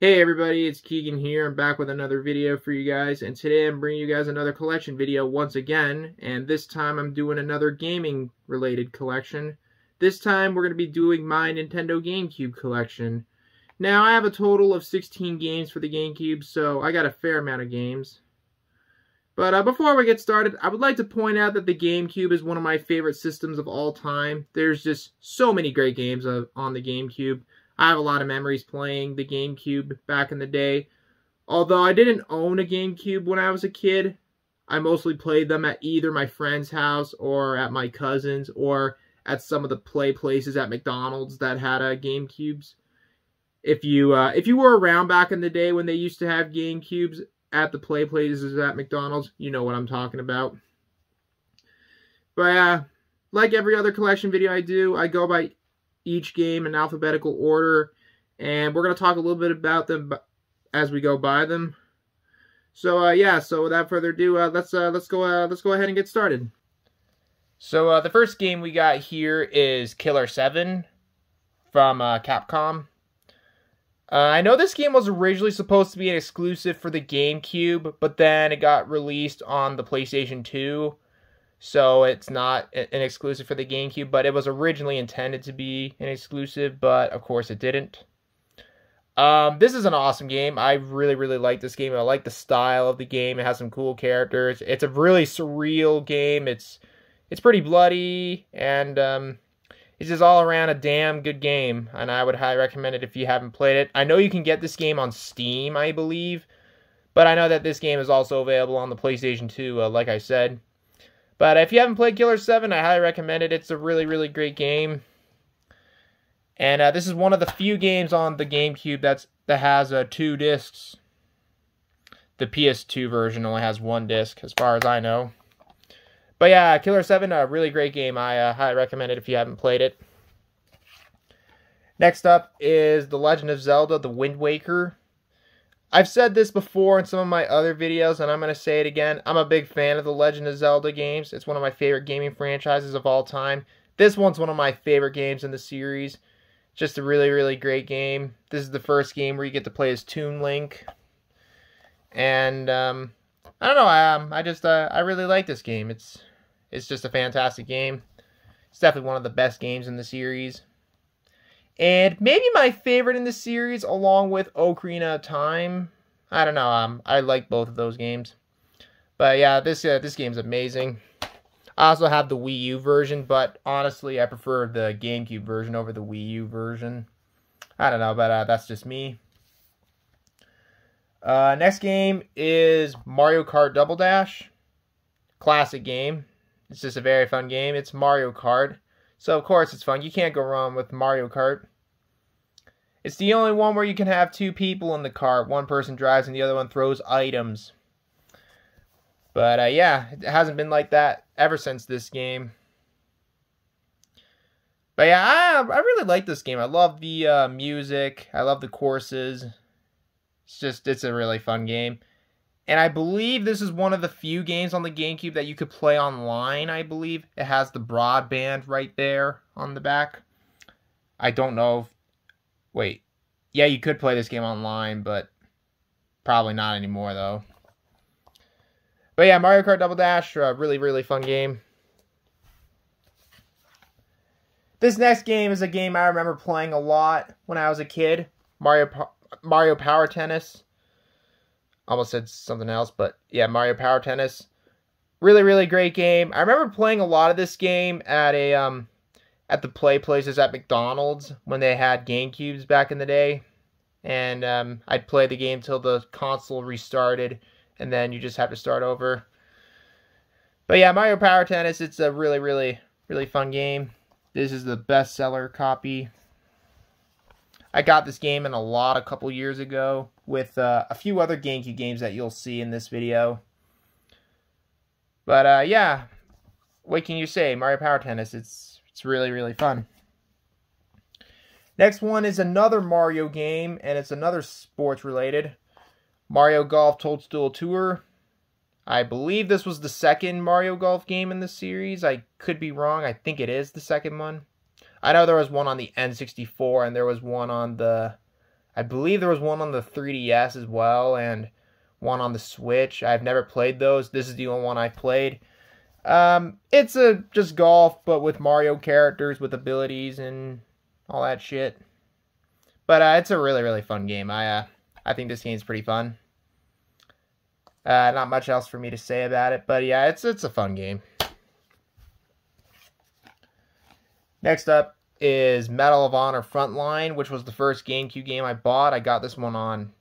Hey everybody, it's Keegan here. I'm back with another video for you guys, and today I'm bringing you guys another collection video once again, and this time I'm doing another gaming related collection. This time we're going to be doing my Nintendo GameCube collection. Now I have a total of 16 games for the GameCube, so I got a fair amount of games. But before we get started, I would like to point out that the GameCube is one of my favorite systems of all time. There's just so many great games on the GameCube. I have a lot of memories playing the GameCube back in the day. Although I didn't own a GameCube when I was a kid, I mostly played them at either my friend's house or at my cousin's or at some of the play places at McDonald's that had GameCubes. If you were around back in the day when they used to have GameCubes at the play places at McDonald's, you know what I'm talking about. But like every other collection video I do, I go by each game in alphabetical order, and we're going to talk a little bit about them as we go by them. So yeah, so without further ado, let's go ahead and get started. So the first game we got here is Killer 7 from Capcom. I know this game was originally supposed to be an exclusive for the GameCube, but then it got released on the PlayStation 2. So it's not an exclusive for the GameCube, but it was originally intended to be an exclusive, but of course it didn't. This is an awesome game. I really like this game. I like the style of the game. It has some cool characters. It's a really surreal game. It's pretty bloody, and it's just all around a damn good game, and I would highly recommend it if you haven't played it. I know you can get this game on Steam, I believe, but I know that this game is also available on the PlayStation 2, like I said. But if you haven't played Killer 7, I highly recommend it. It's a really great game. And this is one of the few games on the GameCube that has 2 discs. The PS2 version only has 1 disc, as far as I know. But yeah, Killer 7, a really great game. I highly recommend it if you haven't played it. Next up is The Legend of Zelda, The Wind Waker. I've said this before in some of my other videos, and I'm going to say it again. I'm a big fan of the Legend of Zelda games. It's one of my favorite gaming franchises of all time. This one's one of my favorite games in the series. Just a really great game. This is the first game where you get to play as Toon Link. And, I don't know, I really like this game. It's just a fantastic game. It's definitely one of the best games in the series. And maybe my favorite in the series, along with Ocarina of Time. I don't know. I like both of those games. But yeah, this game's amazing. I also have the Wii U version, but honestly, I prefer the GameCube version over the Wii U version. I don't know, but that's just me. Next game is Mario Kart Double Dash. Classic game. It's just a very fun game. It's Mario Kart. So, of course, it's fun. You can't go wrong with Mario Kart. It's the only one where you can have 2 people in the cart. One person drives and the other one throws items. But, yeah, it hasn't been like that ever since this game. But, yeah, I really like this game. I love the music. I love the courses. It's a really fun game. And I believe this is one of the few games on the GameCube that you could play online, I believe. It has the broadband right there on the back. I don't know if... Wait. Yeah, you could play this game online, but probably not anymore, though. But yeah, Mario Kart Double Dash, really fun game. This next game is a game I remember playing a lot when I was a kid. Mario Power Tennis. Almost said something else, but yeah, Mario Power Tennis. Really great game. I remember playing a lot of this game at the play places at McDonald's when they had GameCubes back in the day. And I'd play the game till the console restarted, and then you just have to start over. But yeah, Mario Power Tennis, it's a really fun game. This is the bestseller copy. I got this game in a lot a couple years ago with a few other GameCube games that you'll see in this video. But yeah, what can you say? Mario Power Tennis, it's really fun. Next one is another Mario game, and it's another sports related. Mario Golf Toadstool Tour. I believe this was the second Mario Golf game in the series. I could be wrong. I think it is the second one. I know there was one on the N64 and there was one on the I believe there was one on the 3DS as well, and one on the Switch. I've never played those. This is the only one I've played. It's just golf, but with Mario characters, with abilities and all that shit. But it's a really, really fun game. I think this game's pretty fun. Not much else for me to say about it, but yeah, it's a fun game. Next up is Medal of Honor Frontline, which was the first GameCube game I bought. I got this one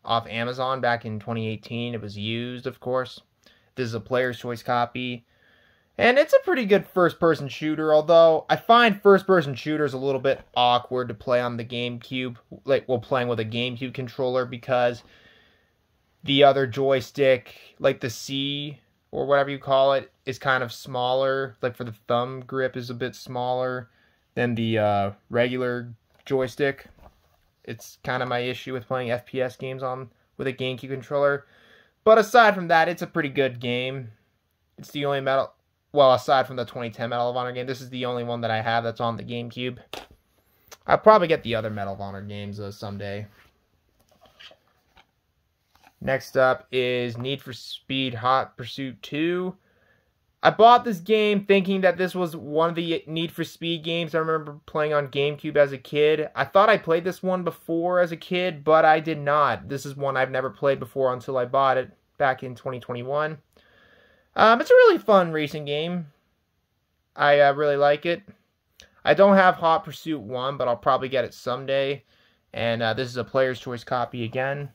off Amazon back in 2018. It was used, of course. This is a player's choice copy. And it's a pretty good first-person shooter, although I find first-person shooters a little bit awkward to play on the GameCube, playing with a GameCube controller, because the other joystick, like the C, or whatever you call it, is kind of smaller. Like for the thumb grip is a bit smaller than the regular joystick. It's kind of my issue with playing FPS games with a GameCube controller. But aside from that, it's a pretty good game. It's the only aside from the 2010 Medal of Honor game, this is the only one that I have that's on the GameCube. I'll probably get the other Medal of Honor games someday. Next up is Need for Speed Hot Pursuit 2. I bought this game thinking that this was one of the Need for Speed games I remember playing on GameCube as a kid. I thought I played this one before as a kid, but I did not. This is one I've never played before until I bought it back in 2021. It's a really fun racing game. I really like it. I don't have Hot Pursuit 1, but I'll probably get it someday. And this is a player's choice copy again.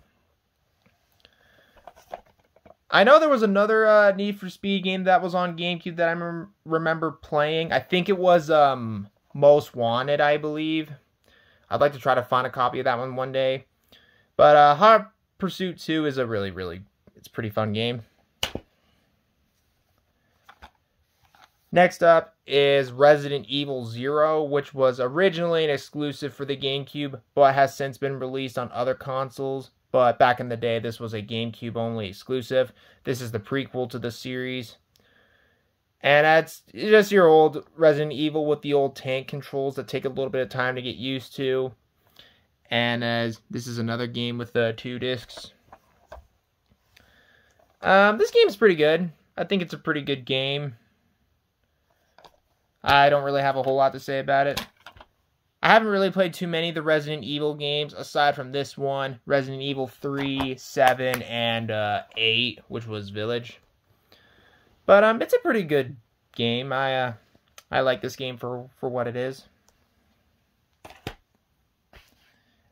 I know there was another Need for Speed game that was on GameCube that I remember playing. I think it was Most Wanted, I believe. I'd like to try to find a copy of that one day. But Hot Pursuit 2 is a it's a pretty fun game. Next up is Resident Evil 0, which was originally an exclusive for the GameCube, but has since been released on other consoles. But back in the day, this was a GameCube-only exclusive. This is the prequel to the series. And it's just your old Resident Evil with the old tank controls that take a little bit of time to get used to. And this is another game with 2 discs. This game is pretty good. I think it's a pretty good game. I don't really have a whole lot to say about it. I haven't really played too many of the Resident Evil games, aside from this one, Resident Evil 3, 7, and 8, which was Village. But it's a pretty good game. I like this game for what it is.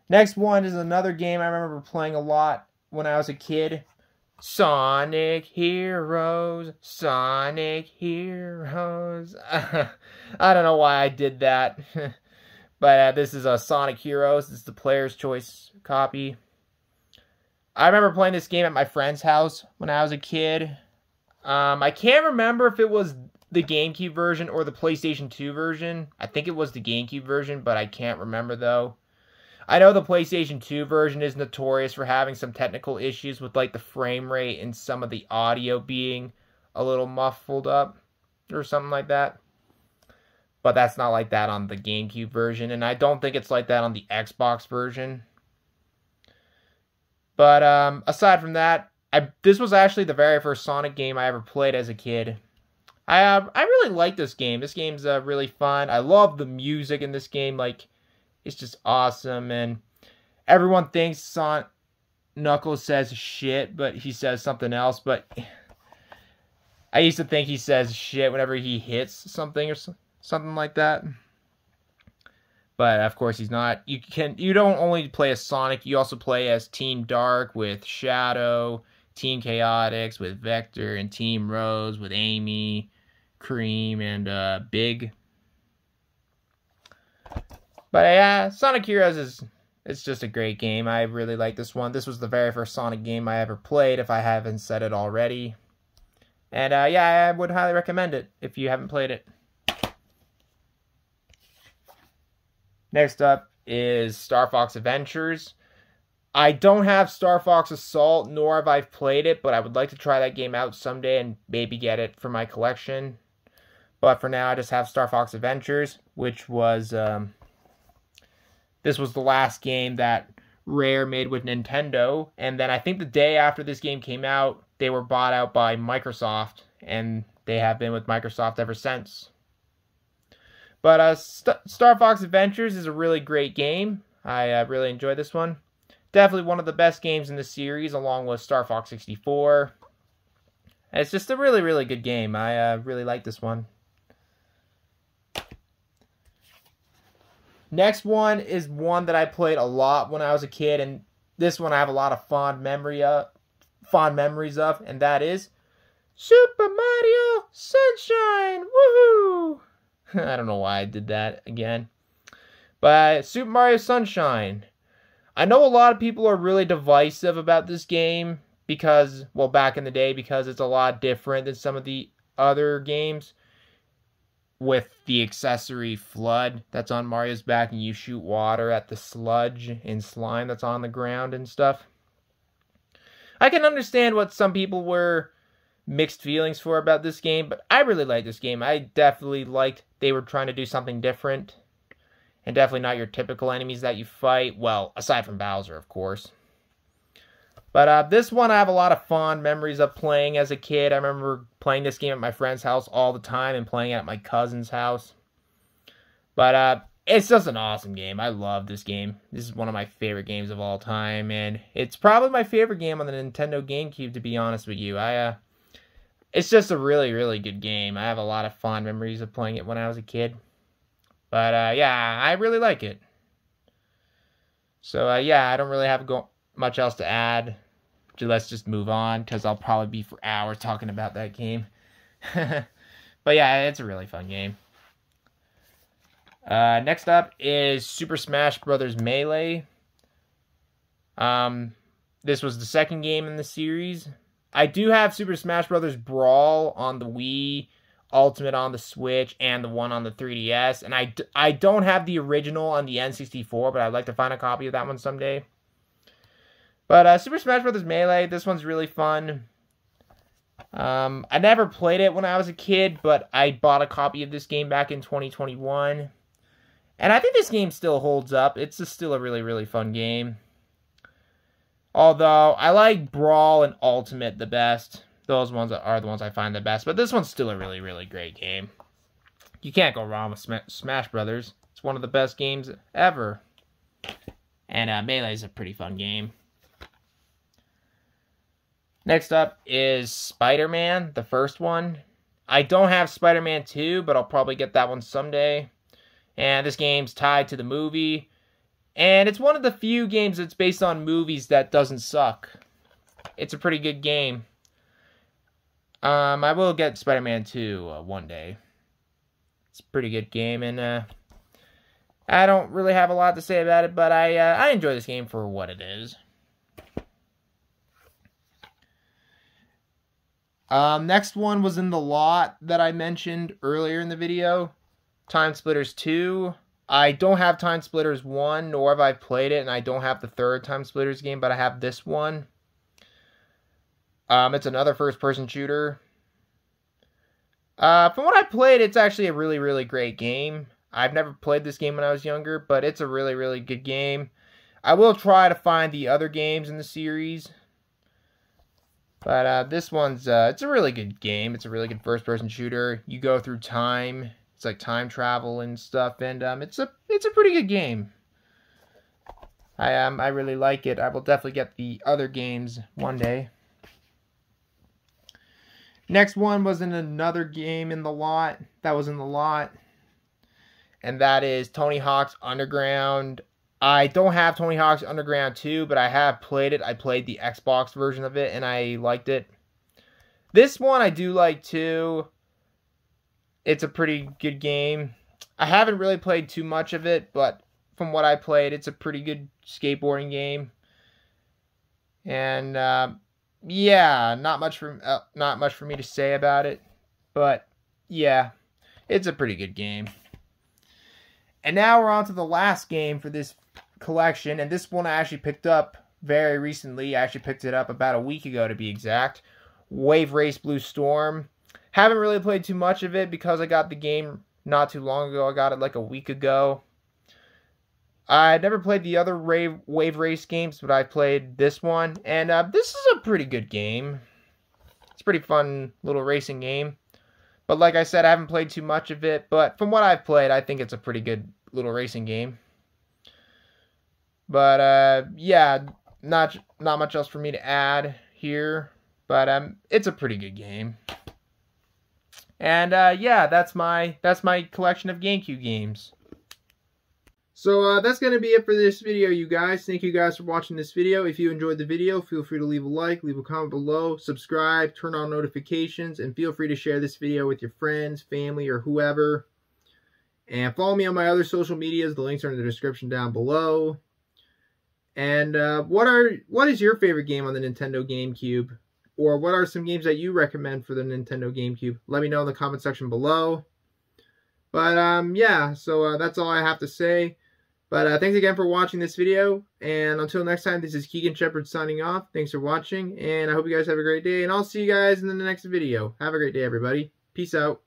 Next one is another game I remember playing a lot when I was a kid. Sonic Heroes, Sonic Heroes. I don't know why I did that. But this is a Sonic Heroes. This is the player's choice copy. I remember playing this game at my friend's house when I was a kid. I can't remember if it was the GameCube version or the PlayStation 2 version. I think it was the GameCube version, but I can't remember though. I know the PlayStation 2 version is notorious for having some technical issues with like the frame rate and some of the audio being a little muffled up or something like that. But that's not like that on the GameCube version, and I don't think it's like that on the Xbox version. But aside from that, this was actually the very first Sonic game I ever played as a kid. I really like this game. This game's really fun. I love the music in this game. Like, it's just awesome, and everyone thinks Knuckles says shit, but he says something else. But I used to think he says shit whenever he hits something or something like that. But of course he's not. You don't only play as Sonic, you also play as Team Dark with Shadow, Team Chaotix with Vector, and Team Rose with Amy, Cream, and Big. But yeah, Sonic Heroes it's just a great game. I really like this one. This was the very first Sonic game I ever played, if I haven't said it already. And yeah, I would highly recommend it if you haven't played it. Next up is Star Fox Adventures. I don't have Star Fox Assault, nor have I played it, but I would like to try that game out someday and maybe get it for my collection. But for now, I just have Star Fox Adventures, which was... this was the last game that Rare made with Nintendo. And then I think the day after this game came out, they were bought out by Microsoft. And they have been with Microsoft ever since. But Star Fox Adventures is a really great game. I really enjoyed this one. Definitely one of the best games in the series, along with Star Fox 64. It's just a really, really good game. I really like this one. Next one is one that I played a lot when I was a kid, and this one I have a lot of fond memories of, and that is Super Mario Sunshine. Woohoo! I don't know why I did that again. But Super Mario Sunshine. I know a lot of people are really divisive about this game because, well, back in the day, because it's a lot different than some of the other games with the accessory Flood that's on Mario's back and you shoot water at the sludge and slime that's on the ground and stuff. I can understand what some people were mixed feelings for about this game, but I really like this game. I definitely liked they were trying to do something different. And definitely not your typical enemies that you fight. Well, aside from Bowser, of course. But this one I have a lot of fond memories of playing as a kid. I remember playing this game at my friend's house all the time and playing it at my cousin's house. But it's just an awesome game. I love this game. This is one of my favorite games of all time. And it's probably my favorite game on the Nintendo GameCube, to be honest with you. It's just a really, really good game. I have a lot of fond memories of playing it when I was a kid. But, yeah, I really like it. So, yeah, I don't really have much else to add. Let's just move on, because I'll probably be for hours talking about that game. But, yeah, it's a really fun game. Next up is Super Smash Bros. Melee. This was the second game in the series. I do have Super Smash Bros. Brawl on the Wii, Ultimate on the Switch, and the one on the 3DS. And I don't have the original on the N64, but I'd like to find a copy of that one someday. But Super Smash Bros. Melee, this one's really fun. I never played it when I was a kid, but I bought a copy of this game back in 2021. And I think this game still holds up. It's just still a really, really fun game. Although, I like Brawl and Ultimate the best. Those ones are the ones I find the best. But this one's still a really, really great game. You can't go wrong with Smash Brothers. It's one of the best games ever. And Melee is a pretty fun game. Next up is SpiderMan, the first one. I don't have SpiderMan 2, but I'll probably get that one someday. And this game's tied to the movie. And it's one of the few games that's based on movies that doesn't suck. It's a pretty good game. I will get Spider-Man 2 one day. It's a pretty good game, and I don't really have a lot to say about it, but I enjoy this game for what it is. Next one was in the lot that I mentioned earlier in the video. Time Splitters 2. I don't have Time Splitters 1, nor have I played it, and I don't have the third Time Splitters game, but I have this one. It's another first-person shooter. From what I played, it's actually a really, really great game. I've never played this game when I was younger, but it's a really, really good game. I will try to find the other games in the series. But this one's, it's a really good game. It's a really good first-person shooter. You go through time. It's like time travel and stuff, and it's a pretty good game. I really like it. I will definitely get the other games one day. Next one was in another game in the lot. That was in the lot. And that is Tony Hawk's Underground. I don't have Tony Hawk's Underground 2, but I have played it. I played the Xbox version of it, and I liked it. This one I do like, too. It's a pretty good game. I haven't really played too much of it, but from what I played, it's a pretty good skateboarding game. And, yeah, not much for me to say about it, but yeah, it's a pretty good game. And now we're on to the last game for this collection, and this one I actually picked up very recently. I actually picked it up about a week ago, to be exact. Wave Race Blue Storm. Haven't really played too much of it because I got the game not too long ago. I got it like a week ago. I never played the other Wave Race games, but I played this one, and this is a pretty good game. It's a pretty fun little racing game. But like I said, I haven't played too much of it, but from what I've played, I think it's a pretty good little racing game. But yeah, not much else for me to add here, but it's a pretty good game. And yeah, that's my collection of GameCube games. So that's going to be it for this video, you guys. Thank you guys for watching this video. If you enjoyed the video, feel free to leave a like, leave a comment below, subscribe, turn on notifications, and feel free to share this video with your friends, family, or whoever. And follow me on my other social medias. The links are in the description down below. And what is your favorite game on the Nintendo GameCube? Or what are some games that you recommend for the Nintendo GameCube? Let me know in the comment section below. But yeah, so that's all I have to say. But thanks again for watching this video. And until next time, this is Keegan Shepherd signing off. Thanks for watching. And I hope you guys have a great day. And I'll see you guys in the next video. Have a great day, everybody. Peace out.